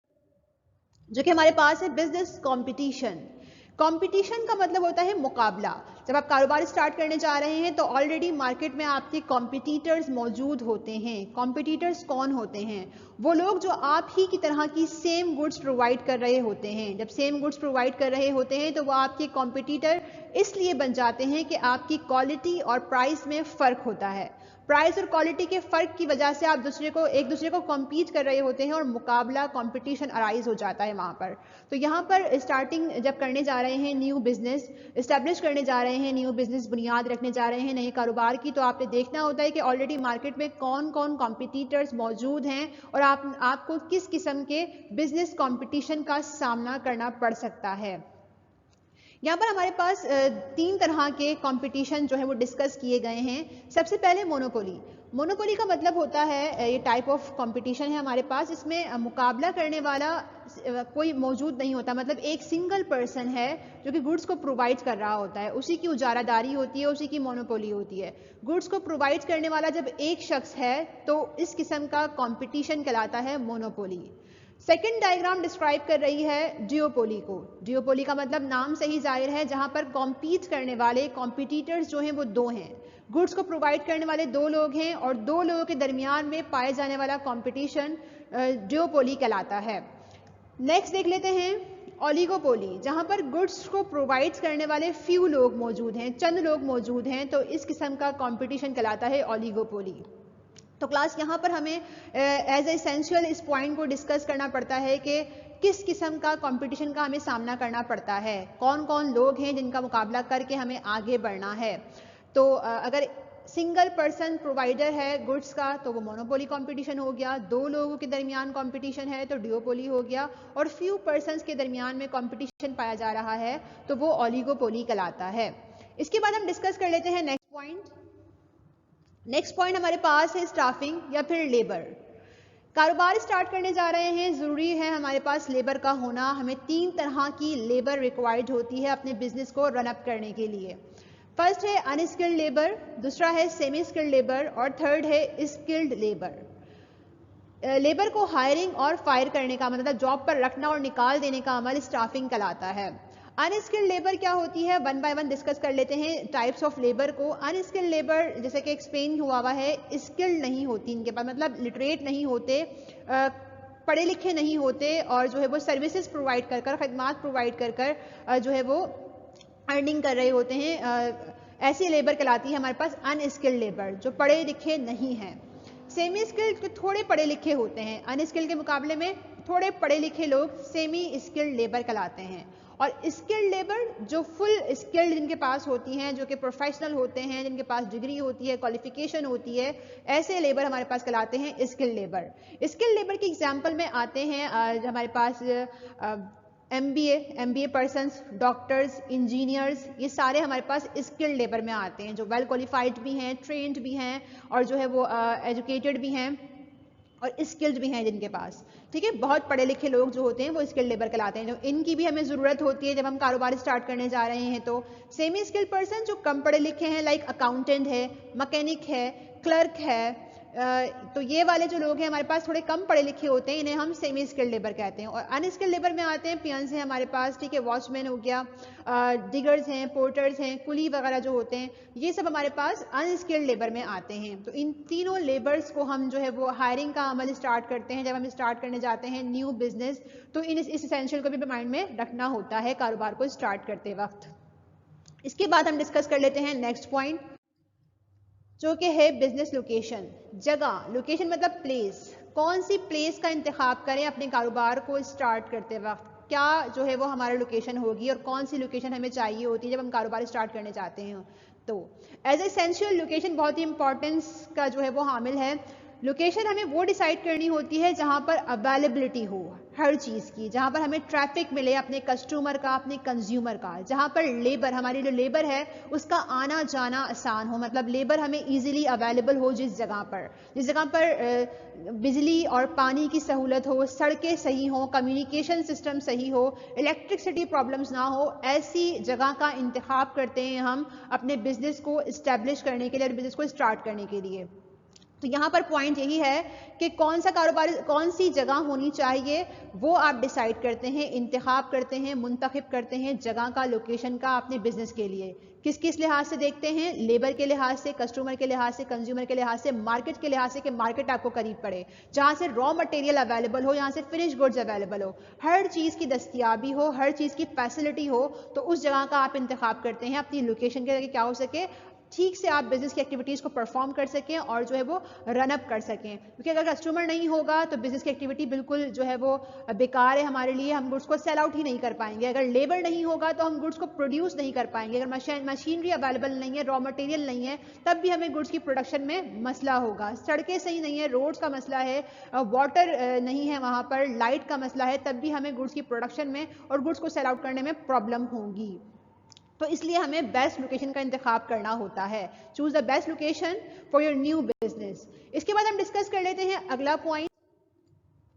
जो कि हमारे पास है बिजनेस कॉम्पिटिशन। कंपटीशन का मतलब होता है मुकाबला। जब आप कारोबार स्टार्ट करने जा रहे हैं तो ऑलरेडी मार्केट में आपके कॉम्पिटिटर्स मौजूद होते हैं। कॉम्पिटिटर्स कौन होते हैं? वो लोग जो आप ही की तरह की सेम गुड्स प्रोवाइड कर रहे होते हैं। जब सेम गुड्स प्रोवाइड कर रहे होते हैं तो वो आपके कॉम्पिटिटर इसलिए बन जाते हैं कि आपकी क्वालिटी और प्राइस में फ़र्क होता है। प्राइस और क्वालिटी के फ़र्क की वजह से आप एक दूसरे को कॉम्पीट कर रहे होते हैं और मुकाबला, कंपटीशन अराइज हो जाता है वहाँ पर। तो यहाँ पर स्टार्टिंग जब करने जा रहे हैं, न्यू बिजनेस इस्टेब्लिश करने जा रहे हैं, न्यू बिजनेस बुनियाद रखने जा रहे हैं नए कारोबार की, तो आपने देखना होता है कि ऑलरेडी मार्केट में कौन कौन कॉम्पिटिटर्स मौजूद हैं और आपको किस किस्म के बिजनेस कॉम्पिटिशन का सामना करना पड़ सकता है। यहाँ पर हमारे पास 3 तरह के कंपटीशन जो है वो डिस्कस किए गए हैं। सबसे पहले मोनोपोली। मोनोपोली का मतलब होता है, ये टाइप ऑफ कंपटीशन है हमारे पास, इसमें मुकाबला करने वाला कोई मौजूद नहीं होता। मतलब एक सिंगल पर्सन है जो कि गुड्स को प्रोवाइड कर रहा होता है, उसी की उजारादारी होती है, उसी की मोनोपोली होती है। गुड्स को प्रोवाइड करने वाला जब एक शख्स है तो इस किस्म का कंपटीशन कहलाता है मोनोपोली। सेकेंड डायग्राम डिस्क्राइब कर रही है डियोपोली को। डियोपोली का मतलब नाम से ही जाहिर है, जहां पर कॉम्पीट करने वाले कॉम्पिटिटर्स जो हैं वो 2 हैं। गुड्स को प्रोवाइड करने वाले 2 लोग हैं और 2 लोगों के दरमियान में पाए जाने वाला कॉम्पिटिशन डियोपोली कहलाता है। नेक्स्ट देख लेते हैं ओलिगोपोली, जहां पर गुड्स को प्रोवाइड करने वाले फ्यू लोग मौजूद हैं, चंद लोग मौजूद हैं, तो इस किस्म का कॉम्पिटिशन कहलाता है ओलिगोपोली। तो क्लास यहाँ पर हमें एज एसेंशियल इस पॉइंट को डिस्कस करना पड़ता है कि किस किस्म का कंपटीशन का हमें सामना करना पड़ता है, कौन कौन लोग हैं जिनका मुकाबला करके हमें आगे बढ़ना है। तो अगर सिंगल पर्सन प्रोवाइडर है गुड्स का तो वो मोनोपोली कंपटीशन हो गया, दो लोगों के दरमियान कंपटीशन है तो डिओपोली हो गया, और फ्यू पर्सन्स के दरमियान में कंपटीशन पाया जा रहा है तो वो ओलिगोपोली कहलाता है। इसके बाद हम डिस्कस कर लेते हैं नेक्स्ट पॉइंट। नेक्स्ट पॉइंट हमारे पास है स्टाफिंग या फिर लेबर। कारोबार स्टार्ट करने जा रहे हैं, ज़रूरी है हमारे पास लेबर का होना। हमें 3 तरह की लेबर रिक्वायर्ड होती है अपने बिजनेस को रन अप करने के लिए। फर्स्ट है अनस्किल्ड लेबर, दूसरा है सेमी स्किल्ड लेबर और थर्ड है स्किल्ड लेबर। लेबर को हायरिंग और फायर करने का मतलब जॉब पर रखना और निकाल देने का अमल स्टाफिंग कहलाता है। अनस्किल्ड लेबर क्या होती है, वन बाय वन डिस्कस कर लेते हैं टाइप्स ऑफ लेबर को। अनस्किल्ड लेबर जैसे कि एक्सप्लेन हुआ है, स्किल्ड नहीं होती इनके पास, मतलब लिटरेट नहीं होते, पढ़े लिखे नहीं होते, और जो है वो सर्विसेज प्रोवाइड कर कर, खदमात प्रोवाइड कर कर जो है वो अर्निंग कर रहे होते हैं। ऐसी लेबर कहलाती है हमारे पास अनस्किल्ड लेबर, जो पढ़े लिखे नहीं हैं। सेमी स्किल्ड थोड़े पढ़े लिखे होते हैं, अनस्किल्ड के मुकाबले में थोड़े पढ़े लिखे लोग सेमी स्किल्ड लेबर कहलाते हैं। और स्किल्ड लेबर जो फुल स्किल्ड जिनके पास होती हैं, जो कि प्रोफेशनल होते हैं, जिनके पास डिग्री होती है, क्वालिफिकेशन होती है, ऐसे लेबर हमारे पास कहलाते हैं स्किल्ड लेबर। स्किल्ड लेबर के एग्जांपल में आते हैं हमारे पास MBA पर्सन्स, डॉक्टर्स, इंजीनियर्स, ये सारे हमारे पास स्किल्ड लेबर में आते हैं, जो वेल क्वालिफाइड भी हैं, ट्रेंड भी हैं, और जो है वो एजुकेटेड भी हैं और स्किल्ड भी हैं जिनके पास। ठीक है, बहुत पढ़े लिखे लोग जो होते हैं वो स्किल्ड लेबर कहलाते हैं, जो इनकी भी हमें ज़रूरत होती है जब हम कारोबार स्टार्ट करने जा रहे हैं। तो सेमी स्किल्ड पर्सन जो कम पढ़े लिखे हैं, लाइक अकाउंटेंट है, मैकेनिक है, क्लर्क है, तो ये वाले जो लोग हैं हमारे पास थोड़े कम पढ़े लिखे होते हैं, इन्हें हम सेमी स्किल्ड लेबर कहते हैं। और अनस्किल्ड लेबर में आते हैं पियंस हैं हमारे पास, ठीक है, वॉचमैन हो गया, डिगर्स हैं, पोर्टर्स हैं, कुली वगैरह जो होते हैं, ये सब हमारे पास अनस्किल्ड लेबर में आते हैं। तो इन तीनों लेबर्स को हम जो है वो हायरिंग का अमल स्टार्ट करते हैं जब हम स्टार्ट करने जाते हैं न्यू बिजनेस। तो इस एसेंशियल को भी माइंड में रखना होता है कारोबार को स्टार्ट करते वक्त। इसके बाद हम डिस्कस कर लेते हैं नेक्स्ट पॉइंट, जो कि है बिजनेस लोकेशन, जगह। लोकेशन मतलब प्लेस, कौन सी प्लेस का इंतखाब करें अपने कारोबार को स्टार्ट करते वक्त, क्या जो है वो हमारा लोकेशन होगी और कौन सी लोकेशन हमें चाहिए होती है जब हम कारोबार स्टार्ट करने चाहते हैं। तो एज एसेंशियल लोकेशन बहुत ही इंपॉर्टेंस का जो है वो हामिल है। लोकेशन हमें वो डिसाइड करनी होती है जहां पर अवेलेबिलिटी हो हर चीज़ की, जहां पर हमें ट्रैफिक मिले अपने कस्टमर का, अपने कंज्यूमर का, जहां पर लेबर, हमारी जो लेबर है उसका आना जाना आसान हो, मतलब लेबर हमें इजीली अवेलेबल हो, जिस जगह पर बिजली और पानी की सहूलत हो, सड़कें सही हो, कम्युनिकेशन सिस्टम सही हो, इलेक्ट्रिसिटी प्रॉब्लम्स ना हो, ऐसी जगह का इंतखाब करते हैं हम अपने बिजनेस को इस्टेब्लिश करने के लिए और बिजनेस को स्टार्ट करने के लिए। तो यहाँ पर पॉइंट यही है कि कौन सा कारोबार, कौन सी जगह होनी चाहिए, वो आप डिसाइड करते हैं, इंतखाब करते हैं, मुंतखब करते हैं जगह का, लोकेशन का अपने बिजनेस के लिए। किस किस लिहाज से देखते हैं, लेबर के लिहाज से, कस्टमर के लिहाज से, कंज्यूमर के लिहाज से, मार्केट के लिहाज से कि मार्केट आपको करीब पड़े, जहाँ से रॉ मटेरियल अवेलेबल हो, यहाँ से फिनिश गुड्स अवेलेबल हो, हर चीज़ की दस्तियाबी हो, हर चीज़ की फैसिलिटी हो, तो उस जगह का आप इंतखाब करते हैं अपनी लोकेशन के लिए, क्या हो सके ठीक से आप बिजनेस की एक्टिविटीज़ को परफॉर्म कर सकें और जो है वो रन अप कर सकें। क्योंकि अगर कस्टमर नहीं होगा तो बिजनेस की एक्टिविटी बिल्कुल जो है वो बेकार है हमारे लिए, हम गुड्स को सेल आउट ही नहीं कर पाएंगे। अगर लेबर नहीं होगा तो हम गुड्स को प्रोड्यूस नहीं कर पाएंगे। अगर मशीनरी अवेलेबल नहीं है, रॉ मटेरियल नहीं है, तब भी हमें गुड्स की प्रोडक्शन में मसला होगा। सड़कें सही नहीं है, रोड्स का मसला है, वाटर नहीं है वहाँ पर, लाइट का मसला है, तब भी हमें गुड्स की प्रोडक्शन में और गुड्स को सेल आउट करने में प्रॉब्लम होगी। तो इसलिए हमें बेस्ट लोकेशन का इंतखाब करना होता है। Choose the best location for your new business. इसके बाद हम डिस्कस कर लेते हैं अगला पॉइंट,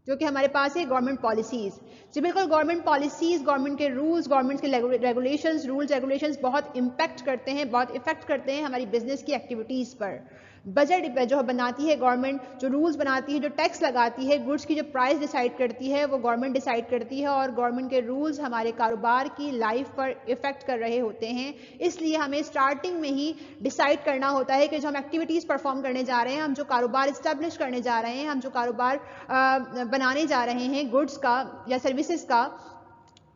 जो कि हमारे पास है गवर्नमेंट पॉलिसीज। जी बिल्कुल, गवर्नमेंट पॉलिसीज, गवर्नमेंट के रूल्स, गवर्नमेंट के रेगुलेशंस, रूल्स रेगुलेशंस बहुत इम्पैक्ट करते हैं, बहुत इफेक्ट करते हैं हमारी बिजनेस की एक्टिविटीज़ पर। बजट जो बनाती है गवर्नमेंट, जो रूल्स बनाती है, जो टैक्स लगाती है, गुड्स की जो प्राइस डिसाइड करती है वो गवर्नमेंट डिसाइड करती है, और गवर्नमेंट के रूल्स हमारे कारोबार की लाइफ पर इफेक्ट कर रहे होते हैं। इसलिए हमें स्टार्टिंग में ही डिसाइड करना होता है कि जो हम एक्टिविटीज़ परफॉर्म करने जा रहे हैं, हम जो कारोबार इस्टेब्लिश करने जा रहे हैं, हम जो कारोबार बनाने जा रहे हैं गुड्स का या सर्विसेज का,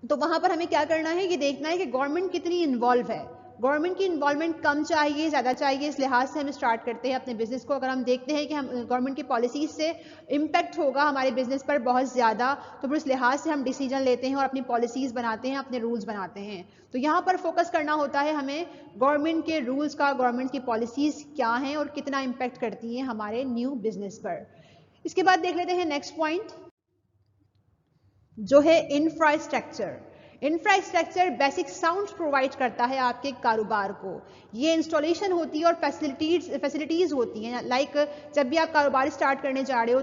तो वहाँ पर हमें क्या करना है, ये देखना है कि गवर्नमेंट कितनी इन्वॉल्व है, गवर्नमेंट की इन्वॉल्वमेंट कम चाहिए, ज़्यादा चाहिए, इस लिहाज से हम स्टार्ट करते हैं अपने बिजनेस को। अगर हम देखते हैं कि हम गवर्नमेंट की पॉलिसीज से इम्पैक्ट होगा हमारे बिजनेस पर बहुत ज़्यादा, तो फिर उस लिहाज से हम डिसीजन लेते हैं और अपनी पॉलिसीज बनाते हैं, अपने रूल्स बनाते हैं। तो यहाँ पर फोकस करना होता है हमें गवर्नमेंट के रूल्स का, गवर्नमेंट की पॉलिसीज क्या हैं और कितना इम्पैक्ट करती हैं हमारे न्यू बिजनेस पर। इसके बाद देख लेते हैं नेक्स्ट पॉइंट, जो है infrastructure. Infrastructure basic sound provide करता है आपके कारोबार को। ये इंस्टॉलेशन होती है और फैसिलिटीज होती हैं। लाइक जब भी आप कारोबार स्टार्ट करने जा रहे हो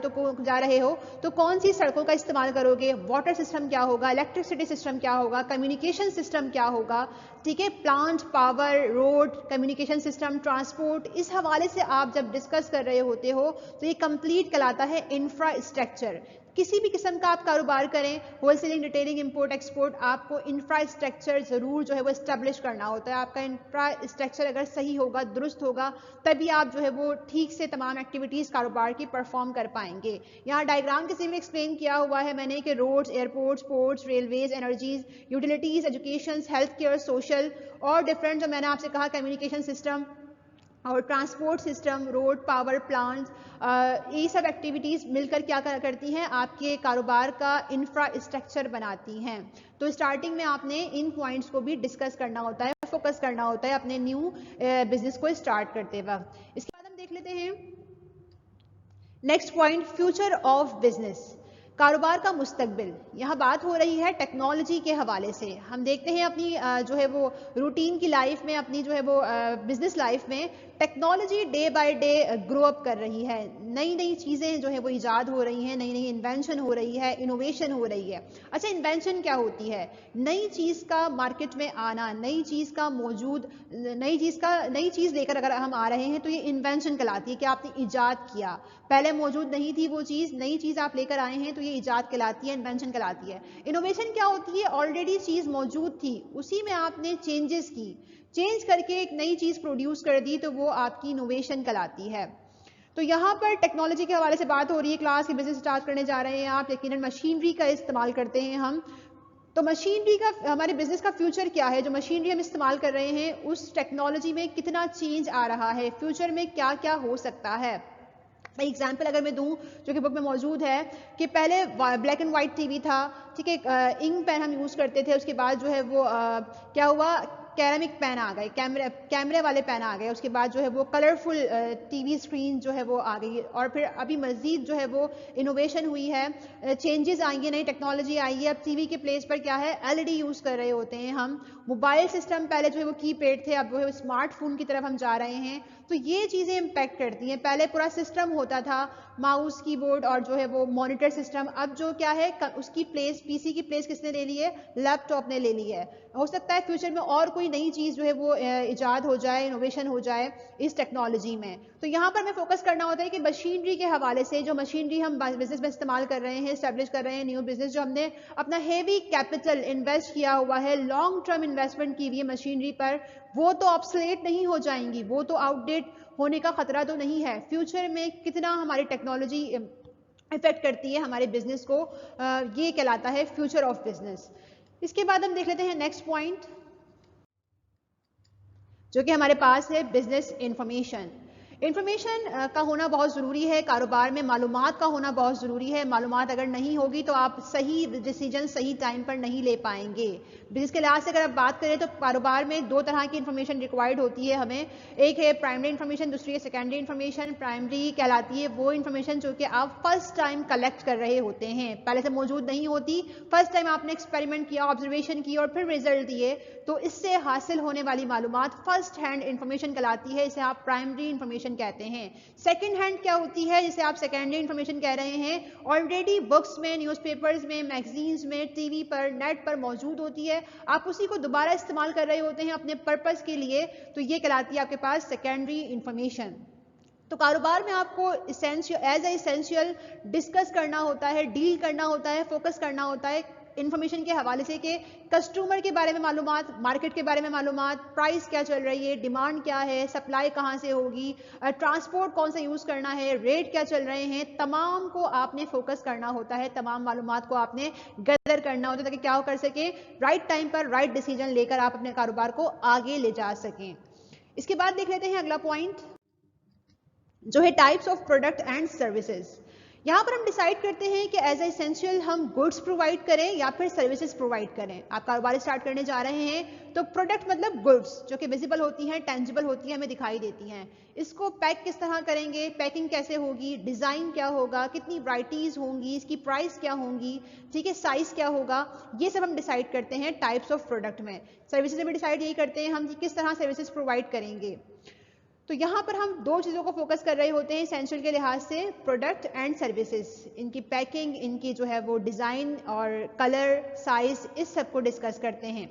तो कौन सी सड़कों का इस्तेमाल करोगे, वाटर सिस्टम क्या होगा, इलेक्ट्रिसिटी सिस्टम क्या होगा, कम्युनिकेशन सिस्टम क्या होगा, ठीक है, plant, power, road, communication system, transport, इस हवाले से आप जब डिस्कस कर रहे होते हो तो ये कंप्लीट कहलाता है इंफ्रास्ट्रक्चर। किसी भी किस्म का आप कारोबार करें, होलसेलिंग, रिटेलिंग, इंपोर्ट एक्सपोर्ट, आपको इंफ्रास्ट्रक्चर जरूर जो है वो एस्टेब्लिश करना होता है। आपका इंफ्रास्ट्रक्चर अगर सही होगा, दुरुस्त होगा, तभी आप जो है वो ठीक से तमाम एक्टिविटीज कारोबार की परफॉर्म कर पाएंगे। यहाँ डायग्राम किसी में एक्सप्लेन किया हुआ है मैंने कि roads, airports, ports, railways, energies, utilities, education, health care, social और डिफरेंट, जो मैंने आपसे कहा कम्युनिकेशन सिस्टम और transport system, road, power plants, ये सब एक्टिविटीज़ मिलकर क्या करती हैं, आपके कारोबार का इंफ्रास्ट्रक्चर बनाती हैं। तो स्टार्टिंग में आपने इन पॉइंट्स को भी डिस्कस करना होता है, फोकस करना होता है अपने न्यू बिजनेस को स्टार्ट करते वक्त। इसके बाद हम देख लेते हैं next point, future of business, कारोबार का मुस्तकबिल। यहाँ बात हो रही है टेक्नोलॉजी के हवाले से। हम देखते हैं अपनी जो है वो रूटीन की लाइफ में, अपनी जो है वो बिजनेस लाइफ में technology day by day grow up कर रही है। नई नई चीज़ें जो है वो ईजाद हो रही हैं, नई नई इन्वेंशन हो रही है, इनोवेशन हो रही है। अच्छा, इन्वेंशन क्या होती है? नई चीज़ का मार्केट में आना, नई चीज़ का मौजूद, नई चीज़ लेकर अगर हम आ रहे हैं तो ये इन्वेंशन कहलाती है कि आपने ईजाद किया। पहले मौजूद नहीं थी वो चीज़, नई चीज़ आप लेकर आए हैं तो ये ईजाद कहलाती है, इन्वेंशन कहलाती है। इनोवेशन क्या होती है? ऑलरेडी चीज़ मौजूद थी, उसी में आपने चेंजेस की, चेंज करके एक नई चीज़ प्रोड्यूस कर दी, तो वो आपकी इनोवेशन कहलाती है। तो यहाँ पर टेक्नोलॉजी के हवाले से बात हो रही है। क्लास के बिजनेस स्टार्ट करने जा रहे हैं आप, यकीनन मशीनरी का इस्तेमाल करते हैं हम। तो मशीनरी का हमारे बिजनेस का फ्यूचर क्या है? जो मशीनरी हम इस्तेमाल कर रहे हैं उस टेक्नोलॉजी में कितना चेंज आ रहा है, फ्यूचर में क्या क्या हो सकता है। एग्जाम्पल अगर मैं दूं जो कि बुक में मौजूद है कि पहले ब्लैक एंड वाइट टीवी था, ठीक है, इंक पेन हम यूज़ करते थे। उसके बाद जो है वो क्या हुआ, कैरेमिक पेन आ गए, कैमरे वाले पेन आ गए। उसके बाद जो है वो कलरफुल टीवी स्क्रीन जो है वो आ गई। और फिर अभी मज़ीद जो है वो इनोवेशन हुई है, चेंजेस आई है, नई टेक्नोलॉजी आई है। अब टीवी के प्लेस पर क्या है, एलईडी यूज़ कर रहे होते हैं हम। मोबाइल सिस्टम पहले जो है वो कीपैड थे, अब जो है वो स्मार्टफोन की तरफ हम जा रहे हैं। तो ये चीज़ें इम्पैक्ट करती हैं। पहले पूरा सिस्टम होता था, माउस, कीबोर्ड और जो है वो मॉनिटर सिस्टम। अब जो क्या है, उसकी प्लेस, पीसी की प्लेस किसने ले ली है? लैपटॉप ने ले ली है। हो सकता है फ्यूचर में और कोई नई चीज़ जो है वो इजाद हो जाए, इनोवेशन हो जाए इस टेक्नोलॉजी में। तो यहाँ पर हमें फोकस करना होता है कि मशीनरी के हवाले से, जो मशीनरी हम बिजनेस में इस्तेमाल कर रहे हैं, स्टैब्लिश कर रहे हैं न्यू बिजनेस, जो हमने अपना हेवी कैपिटल इन्वेस्ट किया हुआ है, लॉन्ग टर्म इन्वेस्टमेंट की हुई है मशीनरी पर, वो तो ऑब्सोलेट नहीं हो जाएंगी, वो तो आउटडेट होने का खतरा तो नहीं है। फ्यूचर में कितना हमारी टेक्नोलॉजी इफेक्ट करती है हमारे बिजनेस को, ये कहलाता है फ्यूचर ऑफ बिजनेस। इसके बाद हम देख लेते हैं नेक्स्ट पॉइंट, जो कि हमारे पास है बिजनेस इंफॉर्मेशन। इंफॉर्मेशन का होना बहुत ज़रूरी है कारोबार में, मालूमात का होना बहुत ज़रूरी है। मालूमात अगर नहीं होगी तो आप सही डिसीजन सही टाइम पर नहीं ले पाएंगे। बिजनेस के लिहाज से अगर आप बात करें तो कारोबार में दो तरह की इंफॉर्मेशन रिक्वायर्ड होती है हमें। एक है प्राइमरी इंफॉर्मेशन, दूसरी है सेकेंडरी इंफॉर्मेशन। प्राइमरी कहलाती है वो इंफॉर्मेशन जो कि आप फर्स्ट टाइम कलेक्ट कर रहे होते हैं, पहले से मौजूद नहीं होती, फर्स्ट टाइम आपने एक्सपेरिमेंट किया, ऑब्जर्वेशन की और फिर रिजल्ट दिए, तो इससे हासिल होने वाली मालूमात फर्स्ट हैंड इंफॉर्मेशन कहलाती है, इसे आप प्राइमरी इंफॉर्मेशन कहते हैं। सेकंड हैंड क्या होती है, जिसे आप सेकेंडरी इंफॉर्मेशन कह रहे हैं, ऑलरेडी बुक्स में, न्यूज़पेपर्स में, मैगजीन्स में, टीवी पर, नेट पर मौजूद होती है, आप उसी को दोबारा इस्तेमाल कर रहे होते हैं अपने पर्पस के लिए, तो ये कहलाती है आपके पास सेकेंडरी इंफॉर्मेशन। तो कारोबार में आपको एज एसेंशियल डिस्कस करना होता है, डील करना होता है, फोकस करना होता है इन्फॉर्मेशन के हवाले से कि कस्टमर के बारे में मालूमात, मार्केट के बारे में मालूमात, प्राइस क्या चल रही है, डिमांड क्या है, सप्लाई कहाँ से होगी, ट्रांसपोर्ट कौन सा यूज़ करना है, रेट क्या चल रहे हैं, तमाम को आपने फोकस करना होता है, तमाम मालूमात को आपने गैदर करना होता है ताकि क्या कर सके, राइट टाइम पर राइट डिसीजन लेकर आप अपने कारोबार को आगे ले जा सकें। इसके बाद देख लेते हैं अगला पॉइंट जो है types of product and services. यहाँ पर हम डिसाइड करते हैं कि एज एसेंशियल हम गुड्स प्रोवाइड करें या फिर सर्विसेज प्रोवाइड करें। आप कारोबार स्टार्ट करने जा रहे हैं तो प्रोडक्ट मतलब गुड्स जो कि विजिबल होती हैं, टेंजिबल होती हैं, हमें दिखाई देती हैं। इसको पैक किस तरह करेंगे, पैकिंग कैसे होगी, डिज़ाइन क्या होगा, कितनी वैराइटीज़ होंगी, इसकी प्राइस क्या होंगी, ठीक है, साइज़ क्या होगा, ये सब हम डिसाइड करते हैं टाइप्स ऑफ प्रोडक्ट में। सर्विसेज में डिसाइड यही करते हैं हम कि किस तरह सर्विसेज प्रोवाइड करेंगे। तो यहाँ पर हम दो चीज़ों को फोकस कर रहे होते हैं एसेंशियल के लिहाज से, प्रोडक्ट एंड सर्विसेज, इनकी पैकिंग, इनकी जो है वो डिज़ाइन और कलर, साइज, इस सब को डिस्कस करते हैं।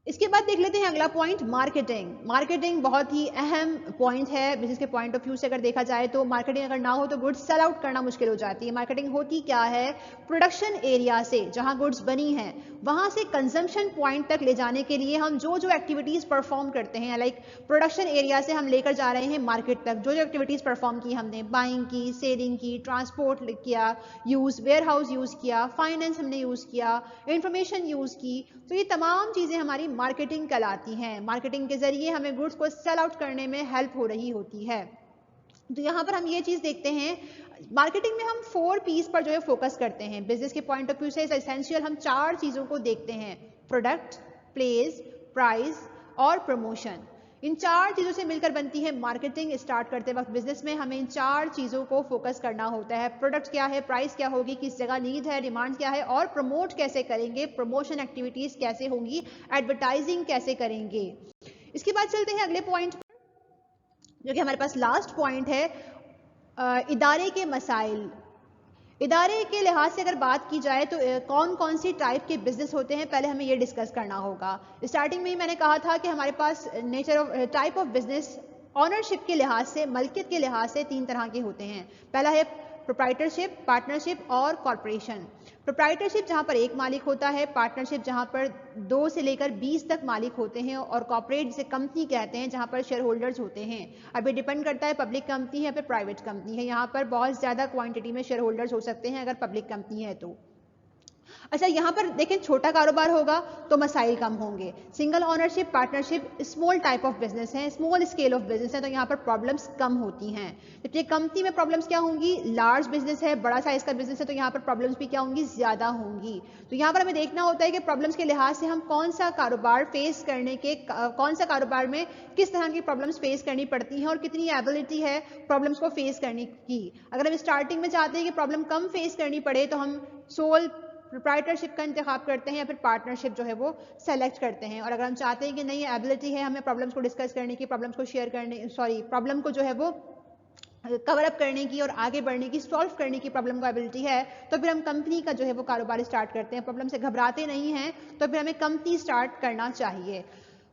इसके बाद देख लेते हैं अगला पॉइंट मार्केटिंग। मार्केटिंग बहुत ही अहम पॉइंट है बिजनेस के पॉइंट ऑफ व्यू से अगर देखा जाए तो। मार्केटिंग अगर ना हो तो गुड्स सेल आउट करना मुश्किल हो जाती है। मार्केटिंग होती क्या है, प्रोडक्शन एरिया से जहां गुड्स बनी हैं वहां से कंजम्पशन पॉइंट तक ले जाने के लिए हम जो जो एक्टिविटीज परफॉर्म करते हैं, लाइक प्रोडक्शन एरिया से हम लेकर जा रहे हैं मार्केट तक, जो जो एक्टिविटीज परफॉर्म की हमने, बाइंग की, सेलिंग की, ट्रांसपोर्ट किया, यूज वेयर हाउस यूज किया, फाइनेंस हमने यूज किया, इंफॉर्मेशन यूज की, तो ये तमाम चीजें हमारी मार्केटिंग कहलाती हैं। मार्केटिंग के जरिए हमें गुड्स को सेल आउट करने में हेल्प हो रही होती है। तो यहाँ पर हम ये चीज देखते हैं, मार्केटिंग में हम 4 P's पर जो है फोकस करते हैं। बिजनेस के पॉइंट ऑफ व्यू से एसेंशियल हम 4 चीजों को देखते हैं, प्रोडक्ट, प्लेस, प्राइस और प्रमोशन। इन 4 चीजों से मिलकर बनती है मार्केटिंग। स्टार्ट करते वक्त बिजनेस में हमें इन 4 चीजों को फोकस करना होता है। प्रोडक्ट क्या है, प्राइस क्या होगी, किस जगह नीड है, डिमांड क्या है, और प्रमोट कैसे करेंगे, प्रमोशन एक्टिविटीज कैसे होंगी, एडवर्टाइजिंग कैसे करेंगे। इसके बाद चलते हैं अगले पॉइंट पर जो कि हमारे पास लास्ट पॉइंट है, इदारे के मसाइल। इदारे के लिहाज से अगर बात की जाए तो कौन कौन सी टाइप के बिजनेस होते हैं, पहले हमें ये डिस्कस करना होगा। स्टार्टिंग में ही मैंने कहा था कि हमारे पास nature of type of business ownership के लिहाज से, मलकियत के लिहाज से 3 तरह के होते हैं। पहला है प्रोप्राइटरशिप, पार्टनरशिप और कॉर्पोरेशन। प्रोप्राइटरशिप जहां पर एक मालिक होता है, पार्टनरशिप जहां पर 2 से लेकर 20 तक मालिक होते हैं, और कॉर्पोरेट जिसे कंपनी कहते हैं जहां पर शेयर होल्डर्स होते हैं। अब ये डिपेंड करता है पब्लिक कंपनी है या फिर प्राइवेट कंपनी है। यहाँ पर बहुत ज्यादा क्वांटिटी में शेयर होल्डर्स हो सकते हैं अगर पब्लिक कंपनी है तो। अच्छा, यहाँ पर देखें छोटा कारोबार होगा तो मसाइल कम होंगे। Single ownership, partnership small type of business है, स्मॉल स्केल ऑफ बिजनेस है, तो यहाँ पर प्रॉब्लम्स कम होती हैं। जबकि कंपनी में प्रॉब्लम्स क्या होंगी, लार्ज बिजनेस है, बड़ा साइज का बिजनेस है, तो यहाँ पर प्रॉब्लम्स भी क्या होंगी, ज्यादा होंगी। तो यहाँ पर हमें देखना होता है कि प्रॉब्लम्स के लिहाज से हम कौन सा कारोबार फेस करने के, कौन सा कारोबार में किस तरह की प्रॉब्लम्स फेस करनी पड़ती हैं और कितनी एबिलिटी है प्रॉब्लम्स को फेस करने की। अगर हम स्टार्टिंग में चाहते हैं कि प्रॉब्लम कम फेस करनी पड़े तो हम सोल प्रोप्राइटरशिप का इंतखाब करते हैं या फिर पार्टनरशिप जो है वो सेलेक्ट करते हैं। और अगर हम चाहते हैं कि नहीं एबिलिटी है हमें प्रॉब्लम्स को डिस्कस करने की, प्रॉब्लम्स को शेयर करने, प्रॉब्लम को जो है वो कवर अप करने की और आगे बढ़ने की, सॉल्व करने की प्रॉब्लम को एबिलिटी है, तो फिर हम कंपनी का जो है वो कारोबार स्टार्ट करते हैं। प्रॉब्लम से घबराते नहीं हैं तो फिर हमें कंपनी स्टार्ट करना चाहिए।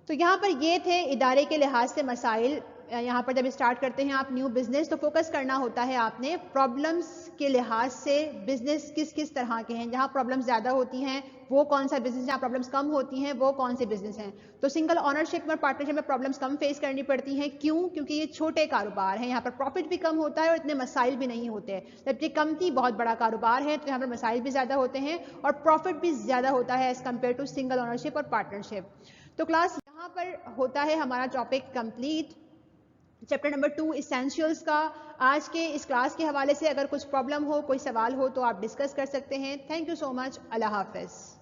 तो यहाँ पर ये थे इदारे के लिहाज से मसाइल। यहाँ पर जब स्टार्ट करते हैं आप न्यू बिजनेस तो फोकस करना होता है आपने प्रॉब्लम्स के लिहाज से, बिजनेस किस किस तरह के हैं, जहाँ प्रॉब्लम्स ज़्यादा होती हैं वो कौन सा बिजनेस, जहाँ प्रॉब्लम्स कम होती हैं वो कौन से बिजनेस हैं। तो सिंगल ऑनरशिप और पार्टनरशिप में प्रॉब्लम्स कम फेस करनी पड़ती हैं। क्यों? क्योंकि ये छोटे कारोबार हैं, यहाँ पर प्रॉफिट भी कम होता है और इतने मसाइल भी नहीं होते। जबकि कंपनी बहुत बड़ा कारोबार है तो यहाँ पर मसाइल भी ज़्यादा होते हैं और प्रॉफिट भी ज़्यादा होता है as compared to single ownership और पार्टनरशिप। तो क्लास यहाँ पर होता है हमारा topic complete, chapter number 2 essentials का। आज के इस क्लास के हवाले से अगर कुछ प्रॉब्लम हो, कोई सवाल हो तो आप डिस्कस कर सकते हैं। Thank you so much. Allah हाफिज़।